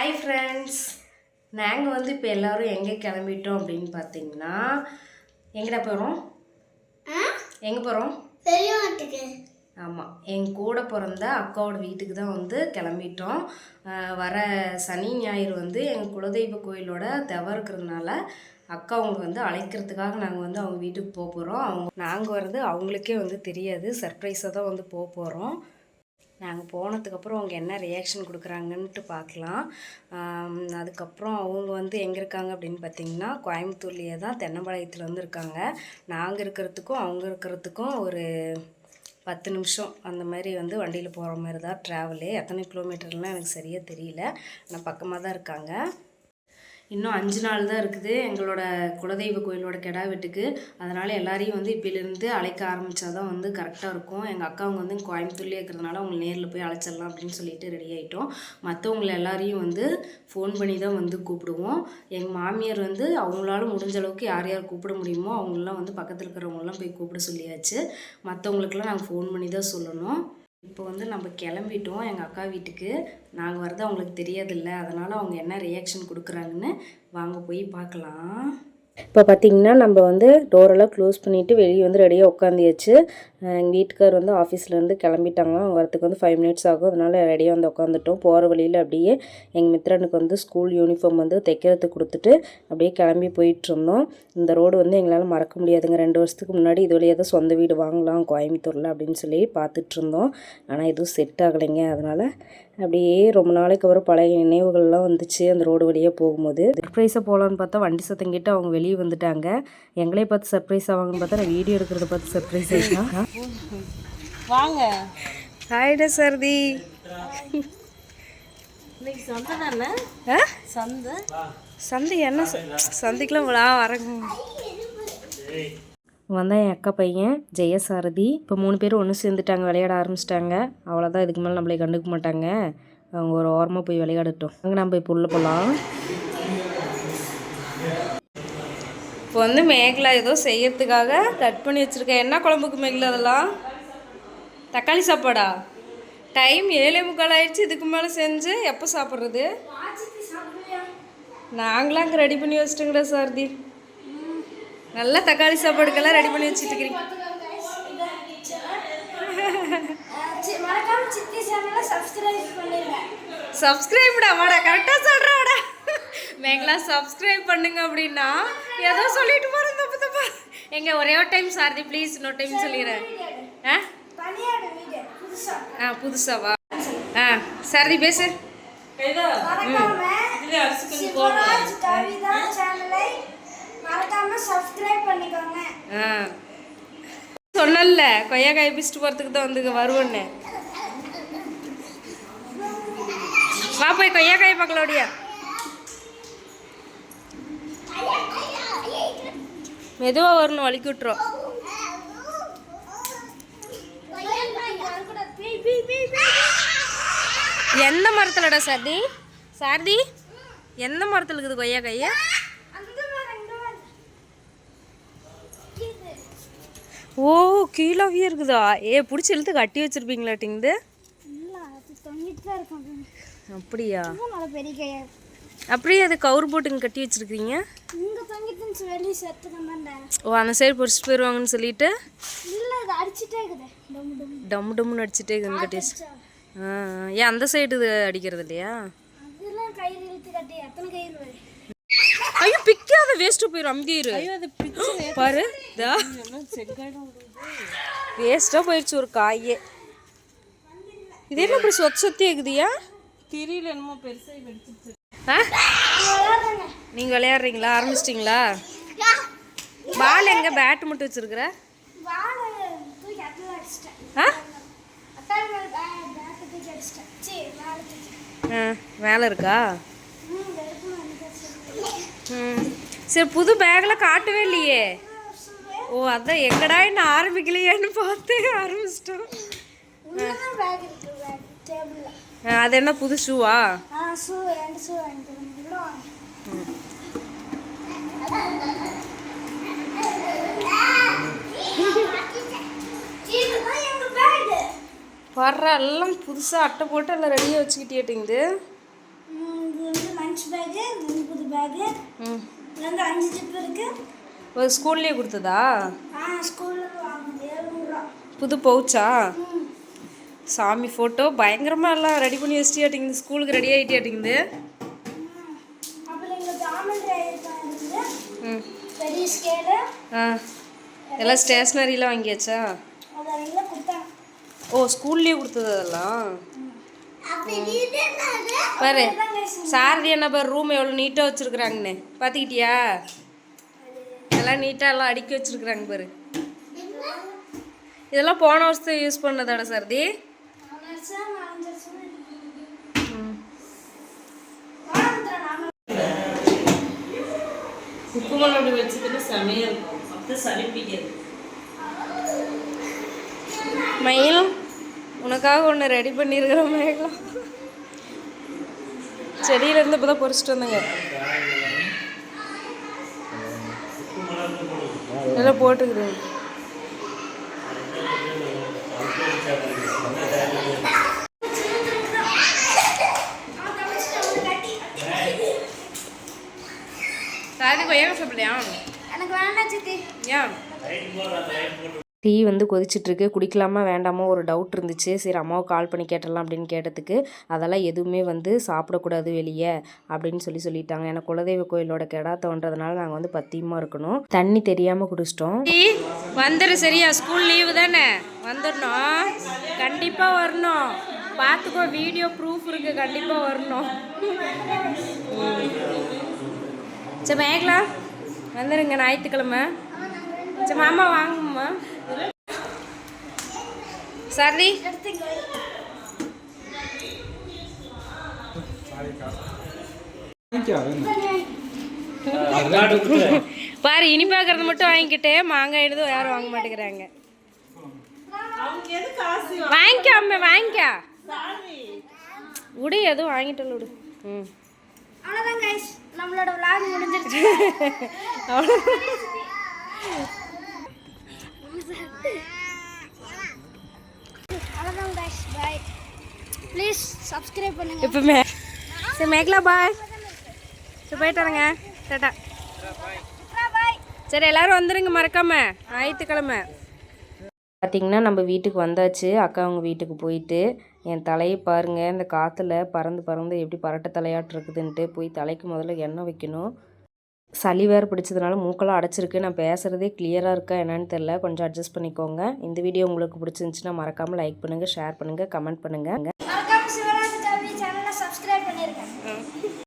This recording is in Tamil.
ஹாய் ஃப்ரெண்ட்ஸ், நாங்கள் வந்து இப்போ எல்லோரும் எங்கே கிளம்பிட்டோம் அப்படின்னு பார்த்தீங்கன்னா, எங்கடா போகிறோம்? எங்கே போகிறோம்? ஆமாம், எங்கள் கூட பிறந்த அக்காவோட வீட்டுக்கு தான் வந்து கிளம்பிட்டோம். வர சனி ஞாயிறு வந்து எங்கள் குலதெய்வ கோயிலோட தெவம் இருக்கிறதுனால அக்கா அவங்க வந்து அழைக்கிறதுக்காக நாங்கள் வந்து அவங்க வீட்டுக்கு போக போகிறோம். நாங்கள் வர்றது அவங்களுக்கே வந்து தெரியாது, சர்ப்ரைஸாக தான் வந்து போக போகிறோம். நாங்கள் போனதுக்கப்புறம் அவங்க என்ன ரியாக்ஷன் கொடுக்குறாங்கன்ட்டு பார்க்கலாம். அதுக்கப்புறம் அவங்க வந்து எங்கே இருக்காங்க அப்படின்னு பார்த்திங்கன்னா, கோயம்புத்தூர்லேயே தான் தென்னம்பாளையத்தில் வந்து இருக்காங்க. நாங்கள் இருக்கிறதுக்கும் அவங்க இருக்கிறதுக்கும் ஒரு 10 நிமிஷம் அந்த மாதிரி வந்து வண்டியில் போகிற மாதிரி தான் ட்ராவலு. எத்தனை கிலோமீட்டர்லாம் எனக்கு சரியாக தெரியல, ஆனால் பக்கமாக தான் இருக்காங்க. இன்னும் 5 நாள் தான் இருக்குது எங்களோட குலதெய்வ கோயிலோட கெடா வெட்டுக்கு. அதனால் எல்லாரையும் வந்து இப்போலேருந்து அழைக்க ஆரம்பித்தா தான் வந்து கரெக்டாக இருக்கும். எங்கள் அக்காவங்க வந்து கோயம்புத்தூர்லேயே இருக்கிறதுனால அவங்க நேரில் போய் அழைச்சிடலாம் அப்படின்னு சொல்லிட்டு ரெடி ஆகிட்டோம். மற்றவங்களை எல்லாரையும் வந்து ஃபோன் பண்ணி தான் வந்து கூப்பிடுவோம். எங்கள் மாமியார் வந்து அவங்களால முடிஞ்ச அளவுக்கு யார் யார் கூப்பிட முடியுமோ அவங்களெலாம் வந்து பக்கத்தில் இருக்கிறவங்களாம் போய் கூப்பிட சொல்லியாச்சு. மற்றவங்களுக்கெல்லாம் நாங்கள் ஃபோன் பண்ணி தான் சொல்லணும். இப்போ வந்து நம்ம கிளம்பிட்டோம் எங்கள் அக்கா வீட்டுக்கு. நாங்கள் வரது அவங்களுக்கு தெரியாதில்ல, அதனால் அவங்க என்ன ரியாக்ஷன் கொடுக்குறாங்கன்னு வாங்க போய் பார்க்கலாம். இப்போ பார்த்திங்கன்னா நம்ம வந்து டோரெல்லாம் க்ளோஸ் பண்ணிவிட்டு வெளியே வந்து ரெடியாக உட்காந்தியாச்சு. எங்கள் வீட்டுக்கார் வந்து ஆஃபீஸ்லேருந்து கிளம்பிட்டாங்க. அவங்க வரத்துக்கு வந்து 5 மினிட்ஸ் ஆகும். அதனால் ரெடியாக வந்து உட்காந்துட்டோம். போகிற வழியில் அப்படியே எங்கள் மித்ரனுக்கு வந்து ஸ்கூல் யூனிஃபார்ம் வந்து தைக்கிறதுக்கு கொடுத்துட்டு அப்படியே கிளம்பி போயிட்டுருந்தோம். இந்த ரோடு வந்து எங்களால் மறக்க முடியாதுங்க. 2 வருஷத்துக்கு முன்னாடி இது வழியாக தான் சொந்த வீடு வாங்கலாம் கோயம்புத்தூரில் அப்படின்னு சொல்லி பார்த்துட்ருந்தோம். ஆனால் எதுவும் செட் ஆகலைங்க. அதனால் அப்படியே ரொம்ப நாளைக்கு அப்புறம் பழைய நினைவுகள்லாம் வந்துச்சு அந்த ரோடு வழியாக போகும்போது. சர்ப்ரைஸாக போகலான்னு பார்த்தா வண்டி சத்தம் கேட்டு அவங்க வெளியே வந்துட்டாங்க. எங்களே பார்த்து சர்ப்ரைஸ் ஆவாங்கன்னு பார்த்தா நான் வீடியோ எடுக்கிறத பார்த்து சர்ப்ரைஸ் ஆகிட்டா. வாங்க. ஹாய்டா சர்தி. சந்தை தானே? சந்தை என்ன சந்தைக்கெலாம் வரங்க. வந்தால் என் அக்கா பையன் ஜெயசாரதி. இப்போ 3 பேரும் ஒன்று சேர்ந்துட்டாங்க, விளையாட ஆரம்பிச்சிட்டாங்க. அவ்வளோதான், இதுக்கு மேலே நம்மளை கண்டுக்க மாட்டாங்க. அவங்க ஒரு ஓரமாக போய் விளையாடட்டும். அங்கே நம்ம இப்போ உள்ளே போகலாம். இப்போ வந்து மேகலா ஏதோ செய்யறதுக்காக கட் பண்ணி வச்சுருக்கேன். என்ன குழம்புக்கு மேகலா அதெல்லாம்? தக்காளி சாப்பாடா? டைம் 7:45 ஆயிடுச்சு. இதுக்கு மேலே செஞ்சு எப்போ சாப்பிட்றது? நாங்களாம் அங்கே ரெடி பண்ணி வச்சுட்டுங்கடா சாரதி. நல்லா தக்காளி சாப்பாடுக்கெல்லாம் ரெடி பண்ணி வச்சுட்டு இருக்கிறீங்க. சப்ஸ்கிரைப்டா வாடா, கரெக்டாக சொல்கிறேன்டா. மேங்களா சப்ஸ்கிரைப் பண்ணுங்க அப்படின்னா ஏதோ சொல்லிட்டு போகிறேன் தப்பு தப்பா. எங்க ஒரே ஒரு டைம் சாரதி ப்ளீஸ், இன்னொரு டைம் சொல்லிடுறேன். புதுசாவா? சாரதி பேசு. சொன்னல கொய்யாக்காய் பிடிச்சிட்டு போகிறதுக்கு தான் வந்து வருவோன்னு. வா போய் கொய்யாக்காய் பார்க்கலோடியா. மெதுவாக வரணும், வலிக்கு விட்டுரும். எந்த மரத்துலடா சாரதி? சாரதி எந்த மரத்தில் இருக்குது கொய்யாக்காய்? ஓ, கீழாவே இருக்குதா? பிடிச்சி இழுத்து கட்டி வச்சிருப்பீங்களாட்டிங்குது. அப்படியா? அப்படியே அது கவுர் போட்டுங்க கட்டி வச்சிருக்கீங்க. ஓ, அந்த சைடு பொறிச்சிட்டு போயிடுவாங்கன்னு சொல்லிட்டு டம் டம்னு அடிச்சுட்டே இருக்குன்னு கட்டி வச்சு. ஏன் அந்த சைடு இது அடிக்கிறது இல்லையா? ஐயோ, பிக்காத, வேஸ்ட்டு போயிடும். அங்கேயிரு பாரு, வேஸ்ட்டாக போயிடுச்சு ஒரு காயே. இது என்ன இப்படி சொத்தி இருக்குதுயா? தெரியல, என்னமோ பெருசாக வெடிச்சிச்சு. நீங்கள் விளையாடுறீங்களா? ஆரம்பிச்சிட்டிங்களா? பால் எங்கே? பேட்டு மட்டும் வச்சுருக்குற? மேலே இருக்கா? சரி, புது பேக்கில் காட்டவே இல்லையே. ஓ, அதான் எங்கடா இன்னும் ஆரம்பிக்கலையேன்னு பார்த்து ஆரம்பிச்சிட்டோம். அது என்ன புது ஷூவா? வர்ற எல்லாம் புதுசாக அட்டை போட்டு எல்லாம் ரெடியாக வச்சுக்கிட்டேட்டிங்குது. லஞ்ச் பேக்கு, 2 புது பேக்கு, ம் வந்து 5 ஜிப் இருக்கு. ஒரு ஸ்கூல்லேயே கொடுத்ததா? ஸ்கூல்ல வாங்குனது 700 ரூபா. புது பவுச்சா? சாமி ஃபோட்டோ பயங்கரமாக எல்லாம் ரெடி பண்ணி வச்சுட்டியாட்டிங்குது, ஸ்கூலுக்கு ரெடி ஆகிட்டியாட்டிங்குது. அப்புறம் இங்க ஜாமெண்ட்ரி ஐட்டம் இருக்குது. ம் பெரிய ஸ்கேலு. எல்லாம் ஸ்டேஷ்னரிலாம் வாங்கியாச்சா? அதெல்லாம் கொடுத்தாங்க. ஓ ஸ்கூல்லேயே கொடுத்தது அதெல்லாம். பாரு சாரதி என்ன பாரு ரூம் எவ்வளோ நீட்டாக வச்சுருக்குறாங்கன்னு பார்த்துக்கிட்டியா? எல்லாம் நீட்டாக எல்லாம் அடுக்கி வச்சுருக்குறாங்க பாரு. இதெல்லாம் போன வருஷத்தை யூஸ் பண்ணதோட சாரதி. உப்பு மலை அப்படி வச்சுக்கிட்டு செமையாக இருக்கும், அப்போ சளி பிடிக்காது. மயிலும் உனக்காக ஒன்று ரெடி பண்ணியிருக்கிற மயிலும். செடியிலேருந்து இப்போ தான் பொறிச்சிட்டு வந்தேங்க. நல்லா போட்டுக்கிறேன். சாதி கொய்யா சாப்பிடலையா? எனக்கு வேண்டாம் சித்தி. ஏன்? டீ வந்து கொதிச்சிட்ருக்கு, குடிக்கலாமா வேண்டாமா ஒரு டவுட் இருந்துச்சு. சரி அம்மாவை கால் பண்ணி கேட்டலாம் அப்படின்னு கேட்டதுக்கு அதெல்லாம் எதுவுமே வந்து சாப்பிடக்கூடாது வெளியே அப்படின்னு சொல்லிட்டாங்க. ஏன்னா குலதெய்வ கோயிலோட கெடா தோன்றதுனால நாங்கள் வந்து பத்தியமாக இருக்கணும். தண்ணி தெரியாமல் குடிச்சிட்டோம். டீ வந்துடு சரியா, ஸ்கூல் லீவு தானே, வந்துடணும், கண்டிப்பாக வரணும். பார்த்துக்கோ, வீடியோ ப்ரூஃப் இருக்குது, கண்டிப்பாக வரணும். சரி மேகலா வந்துடுங்க ஞாயிற்றுக்கிழமை. சரி மாமா வாங்கம்மா. சரி பாரு இனிப்பாக்குறது மட்டும் வாங்கிக்கிட்டே மாங்காய் எடுத்து யாரும் வாங்க மாட்டேங்கிறாங்க. வாங்கிக்கோ வாங்கிக்கோ விடு, எதுவும் வாங்கிட்டு விடு. ம் அவ்வளோதான் கைஸ், நம்மளோட vlog முடிஞ்சிருச்சு. அவ்வளோதான் கைஸ், பை. ப்ளீஸ் சப்ஸ்கிரைப் பண்ணுங்க. எப்பவுமே. சரி மேகலா பாய். சரி போயிட்டு வரேங்க, டாட்டா. சரி எல்லாரும் வந்துடுங்க மறக்காம ஞாயிற்றுக்கிழமை. பார்த்திங்கன்னா நம்ம வீட்டுக்கு வந்தாச்சு. அக்கா அவங்க வீட்டுக்கு போயிட்டு என் தலையை பாருங்கள், இந்த காற்றுல பறந்து எப்படி பரட்டை தலையாட்டு இருக்குதுன்ட்டு போய் தலைக்கு முதல்ல எண்ணெய் வைக்கணும். சளி வேறு பிடிச்சதுனால மூக்கெல்லாம் அடைச்சிருக்கு. நான் பேசுகிறதே கிளியராக இருக்கா என்னன்னு தெரில, கொஞ்சம் அட்ஜஸ்ட் பண்ணிக்கோங்க. இந்த வீடியோ உங்களுக்கு பிடிச்சிருந்துச்சுன்னா மறக்காமல் லைக் பண்ணுங்கள், ஷேர் பண்ணுங்கள், கமெண்ட் பண்ணுங்கள்.